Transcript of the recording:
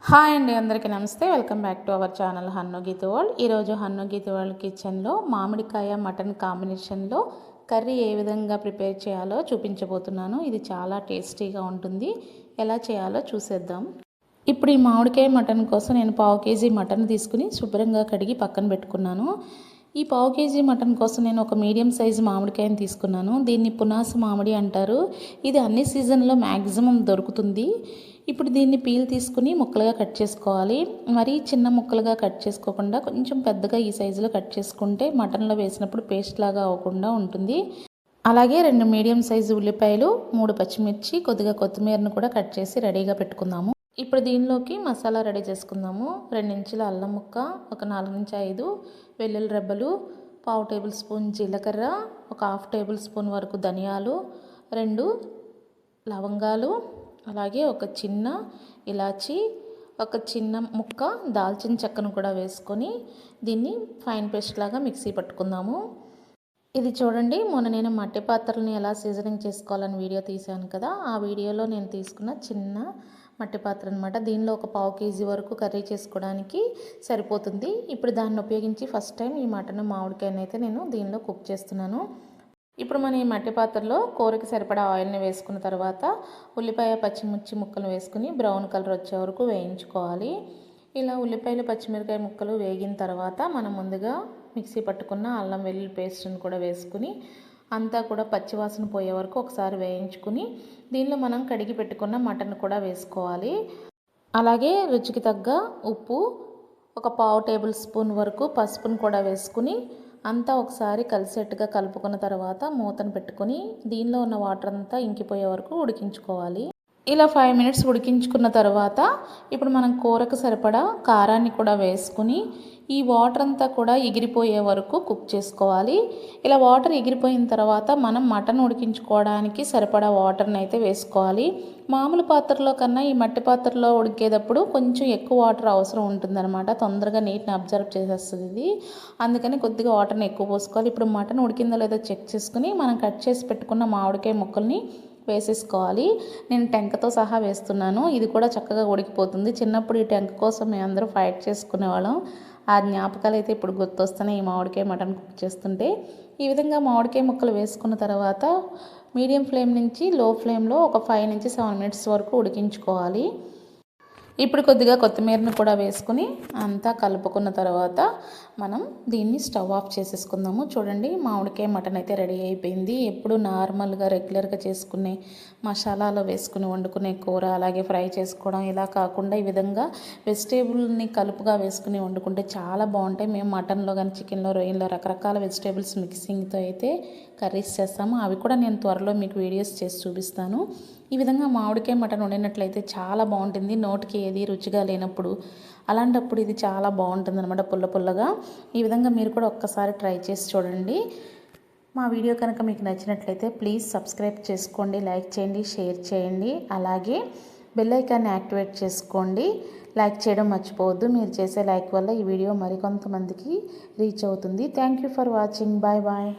Hi అండి, అందరికీ నమస్తే. Welcome back to our channel Hannu Geetha world. ఈరోజు హన్ను గీత వరల్డ్ కిచెన్లో మామిడికాయ మటన్ కాంబినేషన్లో కర్రీ ఏ విధంగా ప్రిపేర్ చేయాలో చూపించబోతున్నాను. ఇది చాలా టేస్టీగా ఉంటుంది. ఎలా చేయాలో చూసేద్దాం. ఇప్పుడు ఈ మామిడికాయ మటన్ కోసం నేను 1/2 కేజీ మటన్ తీసుకుని శుభ్రంగా కడిగి పక్కన పెట్టుకున్నాను. ఈ 1/2 కేజీ మటన్ కోసం నేను ఒక మీడియం సైజు మామిడికాయని తీసుకున్నాను. దీన్ని పునాస మామిడి అంటారు. ఇది అన్ని సీజన్లో మ్యాక్సిమం దొరుకుతుంది. ఇప్పుడు దీన్ని పీల్ తీసుకుని ముక్కలుగా కట్ చేసుకోవాలి. మరీ చిన్న ముక్కలుగా కట్ చేసుకోకుండా కొంచెం పెద్దగా ఈ సైజులో కట్ చేసుకుంటే మటన్లో వేసినప్పుడు పేస్ట్ లాగా అవ్వకుండా ఉంటుంది. అలాగే 2 మీడియం సైజు ఉల్లిపాయలు, 3 పచ్చిమిర్చి, కొద్దిగా కొత్తిమీరను కూడా కట్ చేసి రెడీగా పెట్టుకుందాము. ఇప్పుడు దీనిలోకి మసాలా రెడీ చేసుకుందాము. 2 ఇంచుల అల్లం ముక్క, ఒక 4 నుంచి 5 వెల్లుల్లి రెబ్బలు, 1/2 టేబుల్ స్పూన్ జీలకర్ర, ఒక 1/2 టేబుల్ స్పూన్ వరకు ధనియాలు, 2 లవంగాలు, అలాగే ఒక చిన్న ఇలాచి, ఒక చిన్న ముక్క దాల్చిన చెక్కను కూడా వేసుకొని దీన్ని ఫైన్ పేస్ట్ లాగా మిక్సీ పట్టుకుందాము. ఇది చూడండి, మొన్న నేను మట్టి పాత్రలను ఎలా సీజనింగ్ చేసుకోవాలని వీడియో తీశాను కదా, ఆ వీడియోలో నేను తీసుకున్న చిన్న మట్టి పాత్ర అనమాట. దీనిలో ఒక 1/2 కేజీ వరకు కర్రీ చేసుకోవడానికి సరిపోతుంది. ఇప్పుడు దాన్ని ఉపయోగించి ఫస్ట్ టైం ఈ మటన్ మామిడికాయని అయితే నేను దీనిలో కుక్ చేస్తున్నాను. ఇప్పుడు మనం ఈ మట్టి పాత్రలో కూరకి సరిపడా ఆయిల్ని వేసుకున్న తర్వాత ఉల్లిపాయ పచ్చిమిర్చి ముక్కలు వేసుకుని బ్రౌన్ కలర్ వచ్చే వరకు వేయించుకోవాలి. ఇలా ఉల్లిపాయలు పచ్చిమిరకాయ ముక్కలు వేగిన తర్వాత మనం ముందుగా మిక్సీ పట్టుకున్న అల్లం వెల్లుల్లి పేస్ట్ని కూడా వేసుకుని అంతా కూడా పచ్చివాసన పోయే వరకు ఒకసారి వేయించుకుని దీనిలో మనం కడిగి పెట్టుకున్న మటన్ కూడా వేసుకోవాలి. అలాగే రుచికి తగ్గ ఉప్పు, ఒక 1/2 టేబుల్ స్పూన్ వరకు పసుపును కూడా వేసుకుని అంతా ఒకసారి కలిసేట్టుగా కలుపుకున్న తర్వాత మూతను పెట్టుకొని దీనిలో ఉన్న వాటర్ అంతా ఇంకిపోయే వరకు ఉడికించుకోవాలి. ఇలా 5 మినిట్స్ ఉడికించుకున్న తర్వాత ఇప్పుడు మనం కూరకు సరిపడా కారాన్ని కూడా వేసుకుని ఈ వాటర్ అంతా కూడా ఎగిరిపోయే వరకు కుక్ చేసుకోవాలి. ఇలా వాటర్ ఎగిరిపోయిన తర్వాత మనం మటన్ ఉడికించుకోవడానికి సరిపడా వాటర్ని అయితే వేసుకోవాలి. మామూలు పాత్రలో కన్నా ఈ మట్టి పాత్రలో ఉడికేటప్పుడు కొంచెం ఎక్కువ వాటర్ అవసరం ఉంటుందన్నమాట. తొందరగా నీటిని అబ్జర్వ్ చేసేస్తుంది ఇది. అందుకని కొద్దిగా వాటర్ని ఎక్కువ పోసుకోవాలి. ఇప్పుడు మటన్ ఉడికిందో లేదో చెక్ చేసుకుని మనం కట్ చేసి పెట్టుకున్న మామిడికాయ ముక్కల్ని వేసేసుకోవాలి. నేను టెంకతో సహా వేస్తున్నాను. ఇది కూడా చక్కగా ఉడికిపోతుంది. చిన్నప్పుడు ఈ టెంక కోసం మేము అందరూ ఫైట్ చేసుకునేవాళ్ళం. ఆ జ్ఞాపకాలు అయితే ఇప్పుడు గుర్తొస్తున్నాయి ఈ మామిడికాయ మటన్ కుక్ చేస్తుంటే. ఈ విధంగా మామిడికాయ ముక్కలు వేసుకున్న తర్వాత మీడియం ఫ్లేమ్ నుంచి లో ఫ్లేమ్లో ఒక 5 నుంచి 7 మినిట్స్ వరకు ఉడికించుకోవాలి. ఇప్పుడు కొద్దిగా కొత్తిమీరను కూడా వేసుకుని అంతా కలుపుకున్న తర్వాత మనం దీన్ని స్టవ్ ఆఫ్ చేసేసుకుందాము. చూడండి, మామిడికాయ మటన్ అయితే రెడీ అయిపోయింది. ఎప్పుడు నార్మల్గా రెగ్యులర్గా చేసుకునే మసాలాలో వేసుకుని వండుకునే కూర, అలాగే ఫ్రై చేసుకోవడం ఇలా కాకుండా ఈ విధంగా వెజిటేబుల్ని కలుపుగా వేసుకుని వండుకుంటే చాలా బాగుంటాయి. మేము మటన్లో కానీ చికెన్లో, రొయ్యల్లో రకరకాల వెజిటేబుల్స్ మిక్సింగ్తో అయితే కర్రీస్ చేస్తాము. అవి కూడా నేను త్వరలో మీకు వీడియోస్ చేసి చూపిస్తాను. ఈ విధంగా మామిడికాయ మటన్ వండినట్లయితే చాలా బాగుంటుంది. నోటికి ఏది రుచిగా లేనప్పుడు అలాంటప్పుడు ఇది చాలా బాగుంటుంది అనమాట, పుల్ల పుల్లగా. ఈ విధంగా మీరు కూడా ఒక్కసారి ట్రై చేసి చూడండి. మా వీడియో కనుక మీకు నచ్చినట్లయితే ప్లీజ్ సబ్స్క్రైబ్ చేసుకోండి, లైక్ చేయండి, షేర్ చేయండి. అలాగే బెల్ ఐకాన్ని యాక్టివేట్ చేసుకోండి. లైక్ చేయడం మర్చిపోవద్దు. మీరు చేసే లైక్ వల్ల ఈ వీడియో మరికొంతమందికి రీచ్ అవుతుంది. Thank you for watching. Bye bye.